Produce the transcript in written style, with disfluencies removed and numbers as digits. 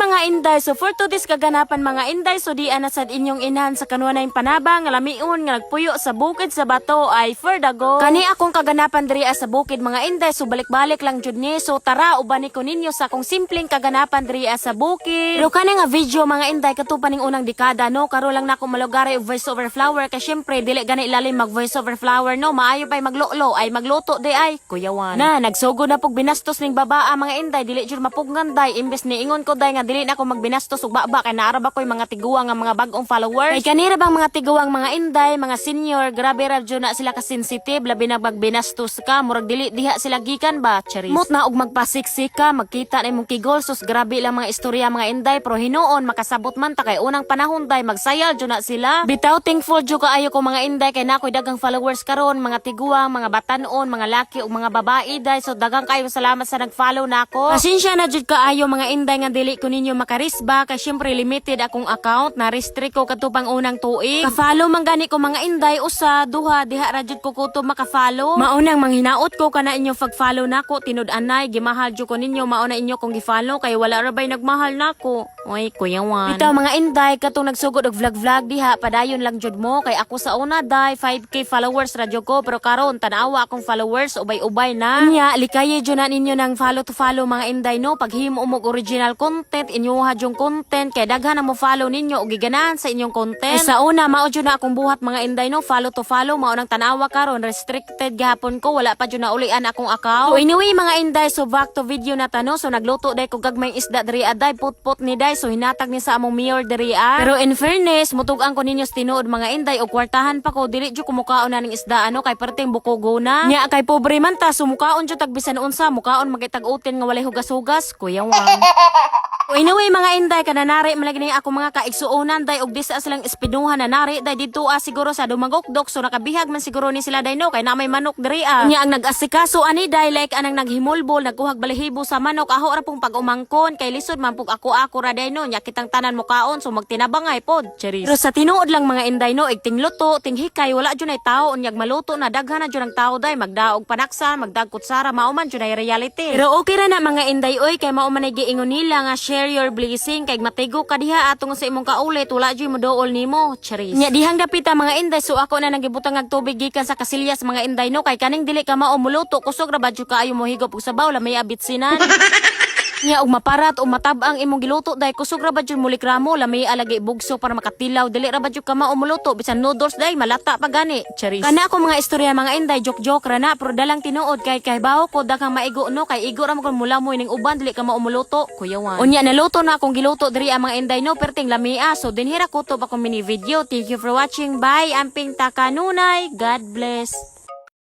mga inday, so for today's kaganapan mga inday, so di anasad inyong inahan sa kanwa na yung panabang, lamiun nga nagpuyo sa bukid sa bato ay for the go. Kani akong kaganapan diri sa bukid mga inday, so balik-balik lang jud ni, so tara ubani ko ninyo sa akong simpleng kaganapan diri sa bukid. Pero kani nga video mga inday katupan ning unang dekada no, karo lang nako malugari og voice over flower kay syempre dili gani ilalim mag voice over flower no, maayo pay maglolo ay magluto di ay kuyawan. Na nagsugo na pug binastos ning babaa mga inday, dili jud mapugnan day, imbes ni ingon ko day nga dili na ako magbinastos og baba kay naarab ako mga tiguang nga mga bag-ong followers. Kay kanira bang mga tiguang mga inday, mga senior, grabe ra jud na sila ka sensitive labi na magbinastos ka, murag dili diha sila gikan ba, charis. Mut na og magpasiksik ka, magkita na imong kigol, sus grabe lang mga istorya mga inday, pero hinuon makasabot man ta kay unang panahon day magsayal jud na sila. Bitaw thankful jud kaayo ko mga inday kay nakoy dagang followers karon, mga tiguang, mga batanon, mga laki ug mga babae day, so dagang kayo salamat sa nag-follow nako. Pasensya na jud kaayo mga inday nga dili ko ninyo makarisba kay syempre limited akong account, na restrict ko katupang unang tuig. Ka-follow man gani ko mga inday, usa duha diha ra jud ko kutob maka-follow. Maunang manghinaot ko kana inyo pag-follow nako, tinud-anay gimahal jud ko ninyo, mauna inyo kong gi-follow kay wala ra bay nagmahal nako. Oy kuyawan. Bitaw mga inday katong nagsugod og vlog diha padayon lang jud mo kay ako sa una day 5k followers ra jud ko, pero karon tanawa akong followers ubay-ubay na. Nya likaye jud na ninyo nang follow to follow mga inday no, paghimo mo original content inyuha yung content kay daghan na mo follow ninyo og giganahan sa inyong content. Ay, sa una mao jud na akong buhat mga inday no, follow to follow mao nang tanawa karon restricted gihapon ko, wala pa jud na ulian akong account. So anyway mga inday, so back to video na tano, so nagluto day ko gagmayng isda diri aday, put ni day, so hinatag ni sa among mayor diri pero in fairness mutug-an ko ninyo sa tinuod mga inday og kwartahan pa ko, dili jud ko mukaon na ning isda ano kay perting bukogo na. Nya kay pobre man ta, so mukaon jud tag bisan unsa, mukaon magitag-utin nga walay hugas-hugas kuyawan. So anyway mga inday, kananari malagi ni ako mga kaigsuonan day og disa silang espinuhan na nari day dito siguro sa Dumagokdok, so nakabihag man siguro ni sila day no kay na may manok diri Nya ang nag-asikaso ani day like anang naghimulbol nagkuhag balahibo sa manok, aho ra pong pag-umangkon kay lisod man pug ako ra day no, nya kitang tanan mo kaon so magtinabangay pod charis. Pero sa tinuod lang mga inday no, igting luto ting hikay wala jud ay tao unyag maluto na daghan na jud ang tao day, magdaog panaksa magdag kutsara mauman jud ay reality. Pero okay ra na mga inday oy kay mao man ay giingon nila nga share your blessing kay matigo ka diha atong sa imong kaulit wala jud mo dool nimo charis. Nya dihang dapita mga inday, so ako na nagibutang og tubig gikan sa kasilyas mga inday no, kay kaning dili ka mao muluto kusog ra ba jud kaayo mo higop og sabaw lamay abit sinan. Nya og maparat o matab-ang imong giluto day kusog ra ba jud mulikramo lamay alagi bugso para makatilaw, dili ra ba jud ka mao muluto bisan noodles day malata pa gani charis. Kana ako mga istorya mga inday joke ra na, pero dalang tinuod kay baho ko daghang maigo no, kay igo ra mo kun mula mo ning uban dili ka mao muluto kuyawan. Unya naluto na akong giluto diri ang mga inday no, perting lamia, so dinhira kutob ako mini video. Thank you for watching, bye, amping ta kanunay, God bless.